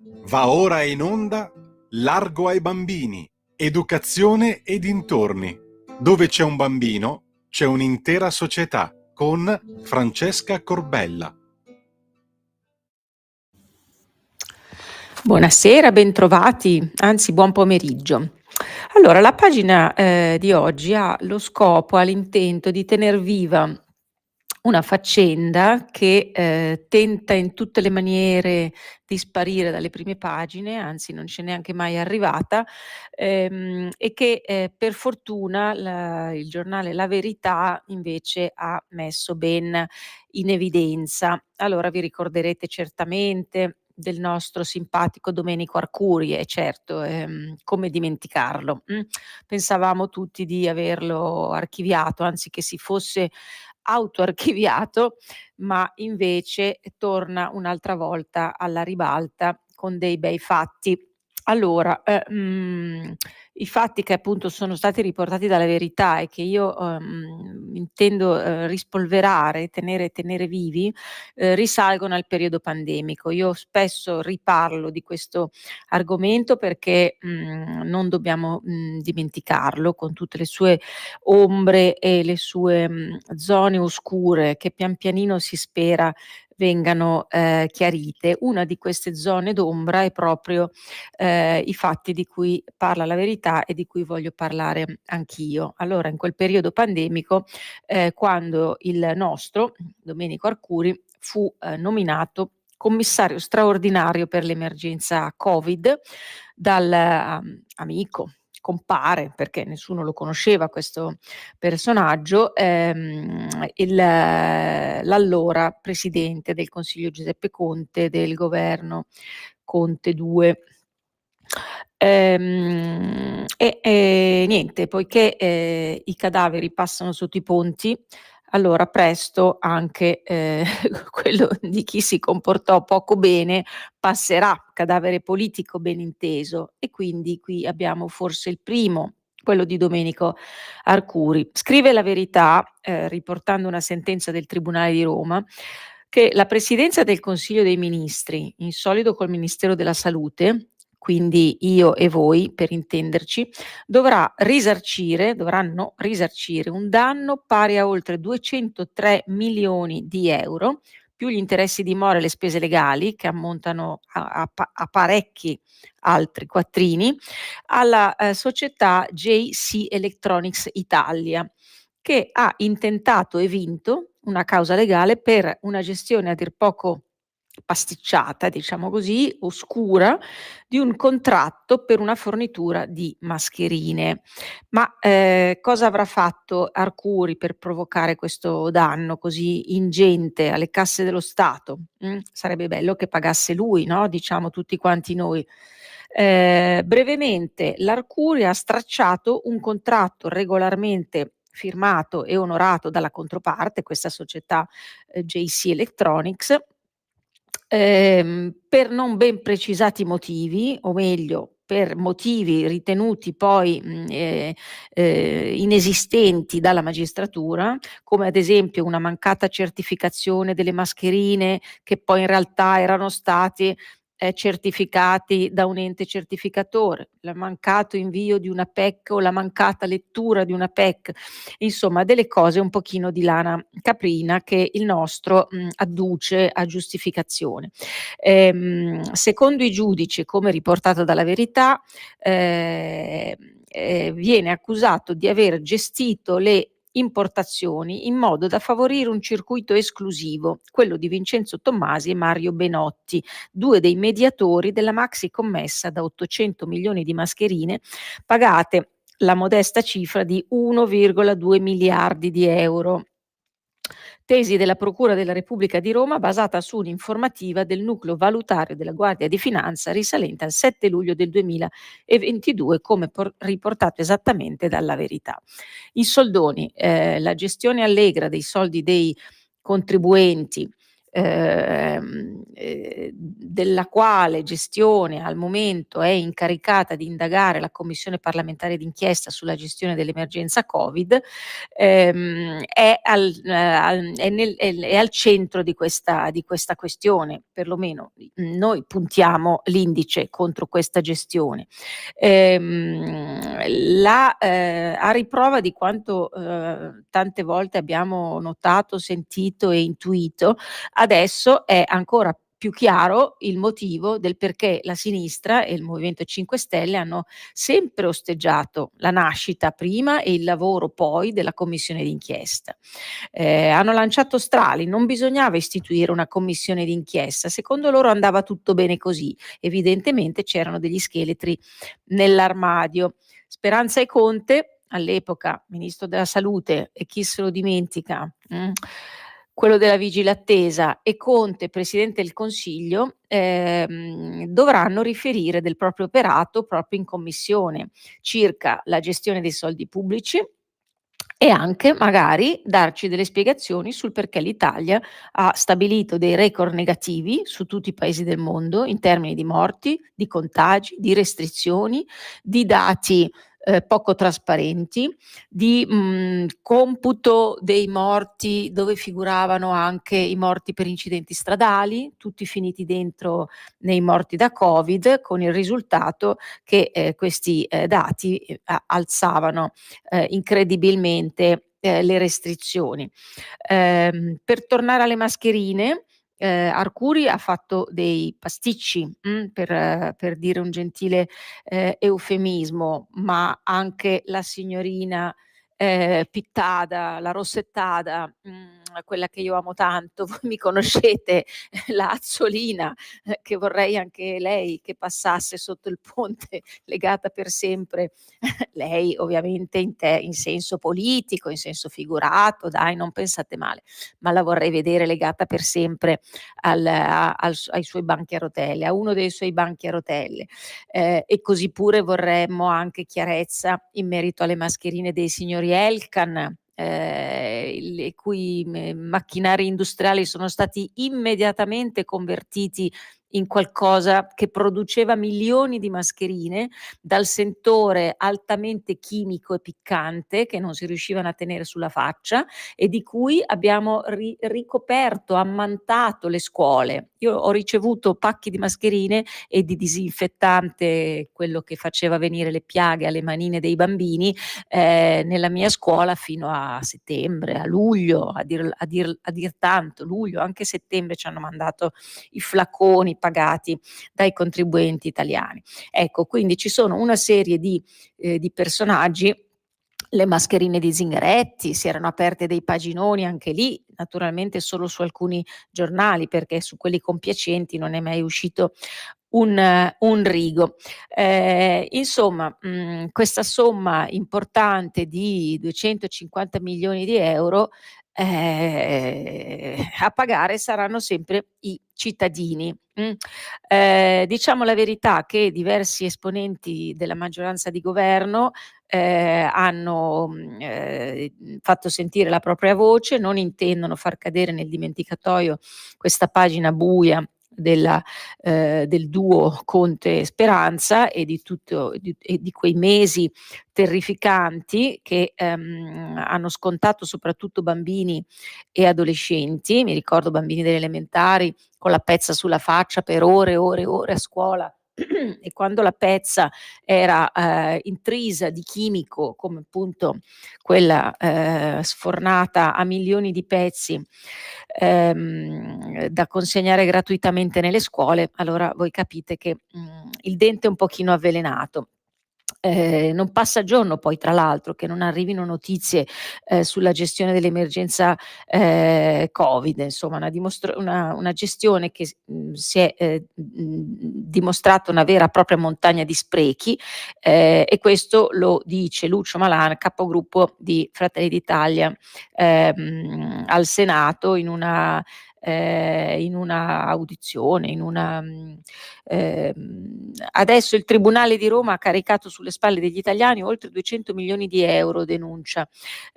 Va ora in onda Largo ai bambini, educazione e dintorni. Dove c'è un bambino, c'è un'intera società, con Francesca Corbella. Buonasera, bentrovati, anzi buon pomeriggio. Allora, la pagina di oggi ha lo scopo, ha l'intento di tener viva una faccenda che tenta in tutte le maniere di sparire dalle prime pagine, anzi non c'è neanche mai arrivata, e che per fortuna il giornale La Verità invece ha messo ben in evidenza. Allora vi ricorderete certamente del nostro simpatico Domenico Arcuri, e certo, come dimenticarlo. Pensavamo tutti di averlo archiviato, anzi che si fosse autoarchiviato, ma invece torna un'altra volta alla ribalta con dei bei fatti. Allora, i fatti che appunto sono stati riportati dalla Verità e che io, intendo, rispolverare, tenere vivi, risalgono al periodo pandemico. Io spesso riparlo di questo argomento perché, non dobbiamo, dimenticarlo con tutte le sue ombre e le sue, zone oscure che pian pianino si spera vengano, chiarite. Una di queste zone d'ombra è proprio, i fatti di cui parla La Verità e di cui voglio parlare anch'io. Allora, in quel periodo pandemico, quando il nostro, Domenico Arcuri, fu, nominato commissario straordinario per l'emergenza Covid dal, amico, compare, perché nessuno lo conosceva questo personaggio, l'allora presidente del Consiglio Giuseppe Conte, del governo Conte 2. Niente, poiché, i cadaveri passano sotto i ponti, allora presto anche, quello di chi si comportò poco bene passerà, cadavere politico ben inteso, e quindi qui abbiamo forse il primo, quello di Domenico Arcuri. Scrive La Verità, riportando una sentenza del Tribunale di Roma, che la Presidenza del Consiglio dei Ministri, in solido col Ministero della Salute, quindi io e voi per intenderci, dovranno risarcire un danno pari a oltre 203 milioni di euro, più gli interessi di mora e le spese legali, che ammontano a parecchi altri quattrini, alla società JC Electronics Italia, che ha intentato e vinto una causa legale per una gestione a dir poco pasticciata, diciamo così, oscura, di un contratto per una fornitura di mascherine. Ma, cosa avrà fatto Arcuri per provocare questo danno così ingente alle casse dello Stato? Sarebbe bello che pagasse lui, no, diciamo tutti quanti noi. Brevemente, l'Arcuri ha stracciato un contratto regolarmente firmato e onorato dalla controparte, questa società, JC Electronics, per non ben precisati motivi, o meglio per motivi ritenuti poi, inesistenti dalla magistratura, come ad esempio una mancata certificazione delle mascherine che poi in realtà erano stati, certificati da un ente certificatore, il mancato invio di una PEC o la mancata lettura di una PEC, insomma delle cose un pochino di lana caprina che il nostro, adduce a giustificazione. Secondo i giudici, come riportato dalla Verità, viene accusato di aver gestito le importazioni in modo da favorire un circuito esclusivo, quello di Vincenzo Tommasi e Mario Benotti, 2 dei mediatori della maxi commessa da 800 milioni di mascherine pagate la modesta cifra di 1,2 miliardi di euro. Tesi della Procura della Repubblica di Roma basata su un'informativa del nucleo valutario della Guardia di Finanza risalente al 7 luglio del 2022, come riportato esattamente dalla Verità. In soldoni, la gestione allegra dei soldi dei contribuenti, della quale gestione al momento è incaricata di indagare la commissione parlamentare d'inchiesta sulla gestione dell'emergenza Covid, è al centro di questa questione, perlomeno noi puntiamo l'indice contro questa gestione. A riprova di quanto tante volte abbiamo notato, sentito e intuito, adesso è ancora più chiaro il motivo del perché la sinistra e il Movimento 5 Stelle hanno sempre osteggiato la nascita prima e il lavoro poi della commissione d'inchiesta. Hanno lanciato strali, non bisognava istituire una commissione d'inchiesta, secondo loro andava tutto bene così, evidentemente c'erano degli scheletri nell'armadio. Speranza e Conte, all'epoca ministro della salute, e chi se lo dimentica, quello della vigile attesa, e Conte presidente del Consiglio, dovranno riferire del proprio operato proprio in commissione circa la gestione dei soldi pubblici e anche magari darci delle spiegazioni sul perché l'Italia ha stabilito dei record negativi su tutti i paesi del mondo in termini di morti, di contagi, di restrizioni, di dati poco trasparenti, di computo dei morti dove figuravano anche i morti per incidenti stradali, tutti finiti dentro nei morti da Covid, con il risultato che questi dati alzavano incredibilmente le restrizioni. Per tornare alle mascherine, Arcuri ha fatto dei pasticci, per dire un gentile eufemismo, ma anche la signorina Pittada, la Rossettada, quella che io amo tanto, voi mi conoscete, la Azzolina, che vorrei anche lei che passasse sotto il ponte legata per sempre. Lei ovviamente in senso politico, in senso figurato, dai, non pensate male, ma la vorrei vedere legata per sempre ai suoi banchi a rotelle, a uno dei suoi banchi a rotelle. E così pure vorremmo anche chiarezza in merito alle mascherine dei signori Elkann, i cui macchinari industriali sono stati immediatamente convertiti in qualcosa che produceva milioni di mascherine dal sentore altamente chimico e piccante che non si riuscivano a tenere sulla faccia e di cui abbiamo ricoperto, ammantato le scuole. Io ho ricevuto pacchi di mascherine e di disinfettante, quello che faceva venire le piaghe alle manine dei bambini, nella mia scuola fino a settembre, a luglio, a dir tanto, luglio, anche settembre ci hanno mandato i flaconi pagati dai contribuenti italiani. Ecco, quindi ci sono una serie di personaggi, le mascherine di Zingaretti, si erano aperte dei paginoni anche lì, naturalmente solo su alcuni giornali, perché su quelli compiacenti non è mai uscito un rigo. Insomma, questa somma importante di 250 milioni di euro, a pagare saranno sempre i cittadini. Diciamo la verità che diversi esponenti della maggioranza di governo hanno fatto sentire la propria voce, non intendono far cadere nel dimenticatoio questa pagina buia del duo Conte-Speranza e di quei mesi terrificanti che hanno scontato soprattutto bambini e adolescenti. Mi ricordo bambini delle elementari con la pezza sulla faccia per ore e ore e ore a scuola e quando la pezza era intrisa di chimico, come appunto quella sfornata a milioni di pezzi da consegnare gratuitamente nelle scuole, allora voi capite che il dente è un pochino avvelenato. Non passa giorno poi tra l'altro che non arrivino notizie sulla gestione dell'emergenza Covid, insomma una gestione che si è dimostrata una vera e propria montagna di sprechi, e questo lo dice Lucio Malan, capogruppo di Fratelli d'Italia al Senato, in una in una audizione, adesso il Tribunale di Roma ha caricato sulle spalle degli italiani oltre 200 milioni di euro, denuncia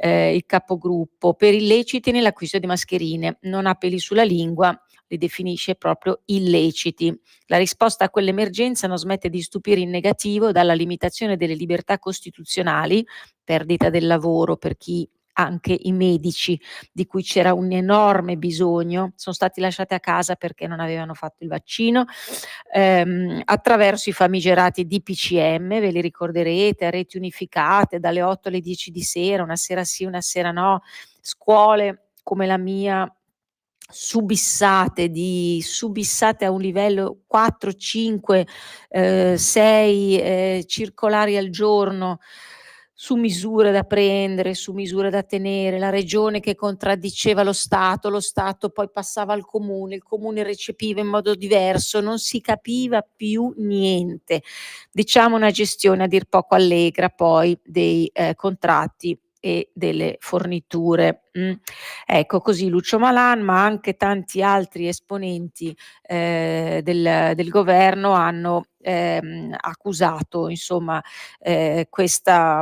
il capogruppo, per illeciti nell'acquisto di mascherine. Non ha peli sulla lingua, li definisce proprio illeciti. La risposta a quell'emergenza non smette di stupire in negativo, dalla limitazione delle libertà costituzionali, perdita del lavoro per chi, anche i medici di cui c'era un enorme bisogno, sono stati lasciati a casa perché non avevano fatto il vaccino, attraverso i famigerati DPCM, ve li ricorderete, a reti unificate dalle 8 alle 10 di sera, una sera sì, una sera no, scuole come la mia subissate a un livello 4, 5, 6 circolari al giorno su misure da prendere, su misure da tenere, la regione che contraddiceva lo Stato poi passava al comune, il comune recepiva in modo diverso, non si capiva più niente. Diciamo una gestione a dir poco allegra poi dei contratti e delle forniture. Ecco, così Lucio Malan, ma anche tanti altri esponenti del governo hanno accusato, insomma, questa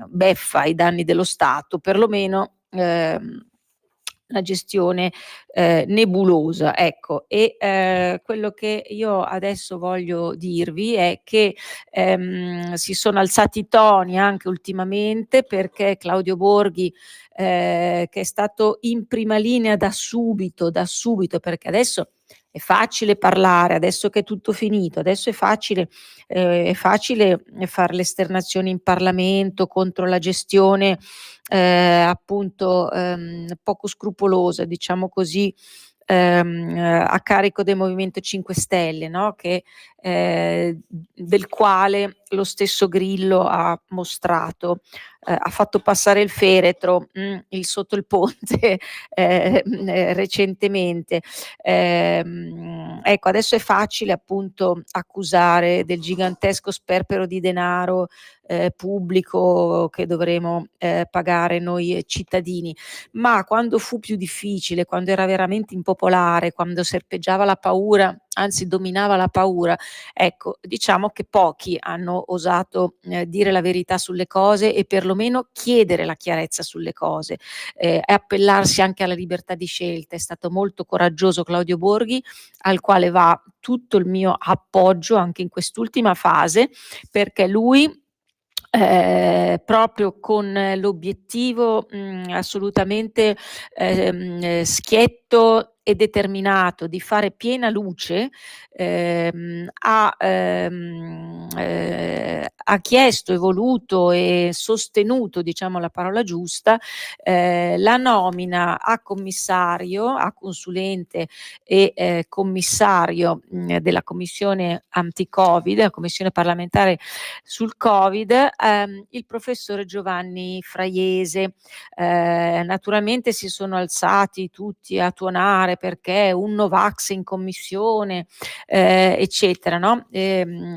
beffa ai danni dello Stato, perlomeno una gestione nebulosa, ecco. E quello che io adesso voglio dirvi è che si sono alzati i toni anche ultimamente, perché Claudio Borghi, che è stato in prima linea da subito, perché adesso è facile parlare, adesso che è tutto finito, adesso è facile far le esternazioni in Parlamento contro la gestione appunto poco scrupolosa, diciamo così, a carico del Movimento 5 Stelle, no, che del quale lo stesso Grillo ha mostrato, ha fatto passare il feretro, il sotto il ponte recentemente. Ecco, adesso è facile appunto accusare del gigantesco sperpero di denaro pubblico che dovremo pagare noi cittadini, ma quando fu più difficile, quando era veramente impopolare, quando serpeggiava la paura, anzi dominava la paura, ecco, diciamo che pochi hanno osato dire la verità sulle cose e perlomeno chiedere la chiarezza sulle cose e appellarsi anche alla libertà di scelta. È stato molto coraggioso Claudio Borghi, al quale va tutto il mio appoggio anche in quest'ultima fase, perché lui proprio con l'obiettivo assolutamente schietto e determinato di fare piena luce, ha chiesto e voluto e sostenuto, diciamo la parola giusta, la nomina a commissario, a consulente e commissario della commissione anti-Covid, la commissione parlamentare sul Covid, il professore Giovanni Fraiese. Naturalmente si sono alzati tutti a tuonare perché un Novax in commissione, eccetera, no?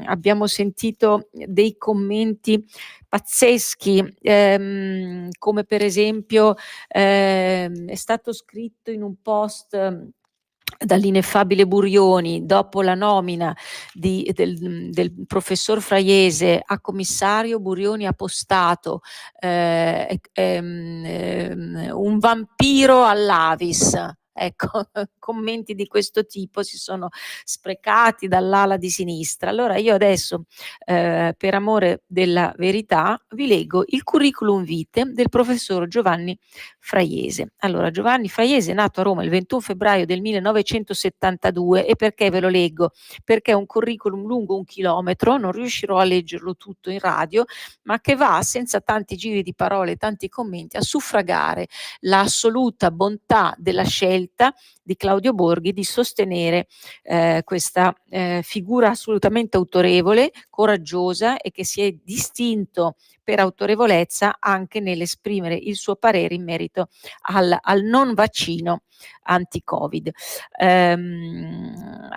Abbiamo sentito dei commenti pazzeschi, come per esempio è stato scritto in un post dall'ineffabile Burioni, dopo la nomina del professor Fraiese a commissario, Burioni ha postato un vampiro all'Avis. Ecco, commenti di questo tipo si sono sprecati dall'ala di sinistra. Allora io adesso, per amore della verità, vi leggo il curriculum vitae del professor Giovanni Fraiese. Allora, Giovanni Fraiese è nato a Roma il 21 febbraio del 1972 e perché ve lo leggo? Perché è un curriculum lungo 1 chilometro, non riuscirò a leggerlo tutto in radio, ma che va senza tanti giri di parole e tanti commenti a suffragare l'assoluta bontà della scelta di Claudio Borghi di sostenere questa figura assolutamente autorevole, coraggiosa e che si è distinto per autorevolezza anche nell'esprimere il suo parere in merito al non vaccino anti-Covid.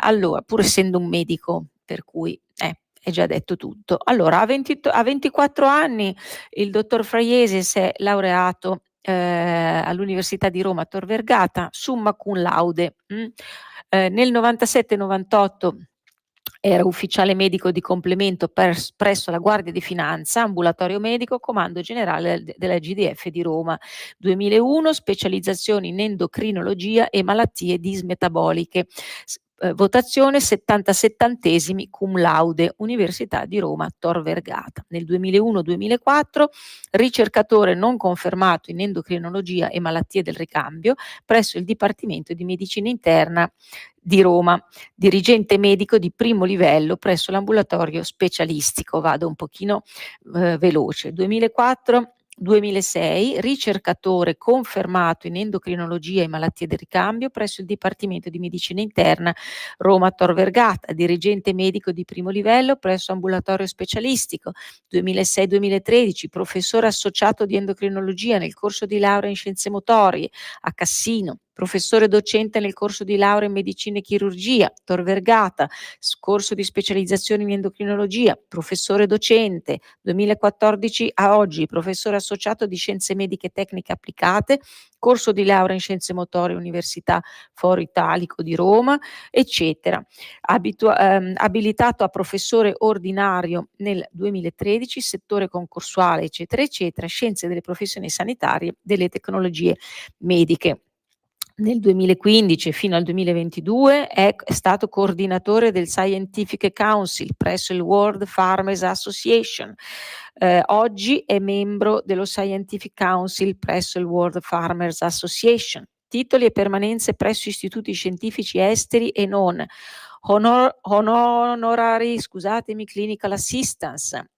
Allora, pur essendo un medico, per cui è già detto tutto. Allora, a 24 anni il dottor Fraiese si è laureato all'Università di Roma Tor Vergata, summa cum laude. Nel 97-98 era ufficiale medico di complemento presso la Guardia di Finanza, ambulatorio medico, comando generale della GDF di Roma. 2001 specializzazione in endocrinologia e malattie dismetaboliche. Votazione 77esimi cum laude, Università di Roma Tor Vergata. Nel 2001-2004 ricercatore non confermato in endocrinologia e malattie del ricambio presso il Dipartimento di Medicina Interna di Roma, dirigente medico di primo livello presso l'ambulatorio specialistico. Vado un pochino veloce. 2004-2006, ricercatore confermato in endocrinologia e malattie del ricambio presso il Dipartimento di Medicina Interna Roma Tor Vergata, dirigente medico di primo livello presso ambulatorio specialistico. 2006-2013, professore associato di endocrinologia nel corso di laurea in scienze motorie a Cassino, professore docente nel corso di laurea in medicina e chirurgia, Tor Vergata, corso di specializzazione in endocrinologia, professore docente, 2014 a oggi, professore associato di scienze mediche e tecniche applicate, corso di laurea in scienze motorie, Università Foro Italico di Roma, eccetera. Abilitato a professore ordinario nel 2013, settore concorsuale, eccetera, eccetera, scienze delle professioni sanitarie, delle tecnologie mediche. Nel 2015 fino al 2022 è stato coordinatore del Scientific Council presso il World Farmers Association. Oggi è membro dello Scientific Council presso il World Farmers Association. Titoli e permanenze presso istituti scientifici esteri e non. Honorari, scusatemi, clinical assistance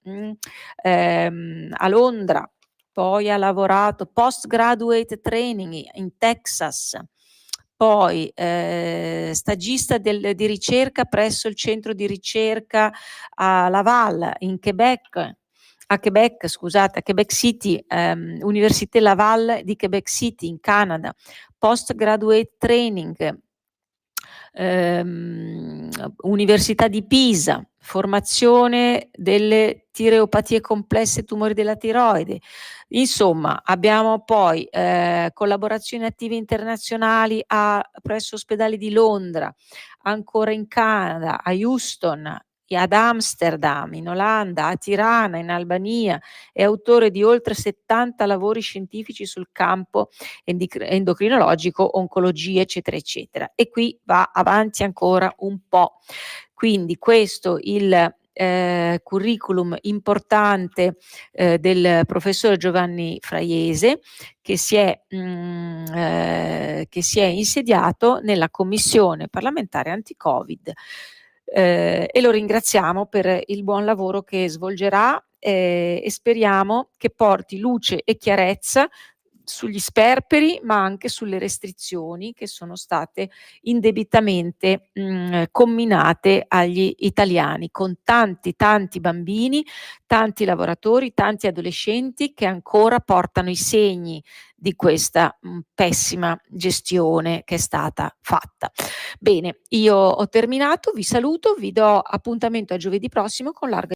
a Londra. Poi ha lavorato postgraduate training in Texas, poi stagista di ricerca presso il centro di ricerca a Laval in Quebec, a Quebec City, Université Laval di Quebec City in Canada, postgraduate training, Università di Pisa, formazione delle tireopatie complesse e tumori della tiroide. Insomma, abbiamo poi collaborazioni attive internazionali presso ospedali di Londra, ancora in Canada, a Houston, e ad Amsterdam, in Olanda, a Tirana, in Albania. È autore di oltre 70 lavori scientifici sul campo endocrinologico, oncologia, eccetera, eccetera. E qui va avanti ancora un po'. Quindi questo il curriculum importante del professor Giovanni Fraiese, che si è insediato nella commissione parlamentare anti-Covid, e lo ringraziamo per il buon lavoro che svolgerà e speriamo che porti luce e chiarezza sugli sperperi, ma anche sulle restrizioni che sono state indebitamente comminate agli italiani, con tanti bambini, tanti lavoratori, tanti adolescenti che ancora portano i segni di questa pessima gestione che è stata fatta. Bene, io ho terminato, vi saluto, vi do appuntamento a giovedì prossimo con larga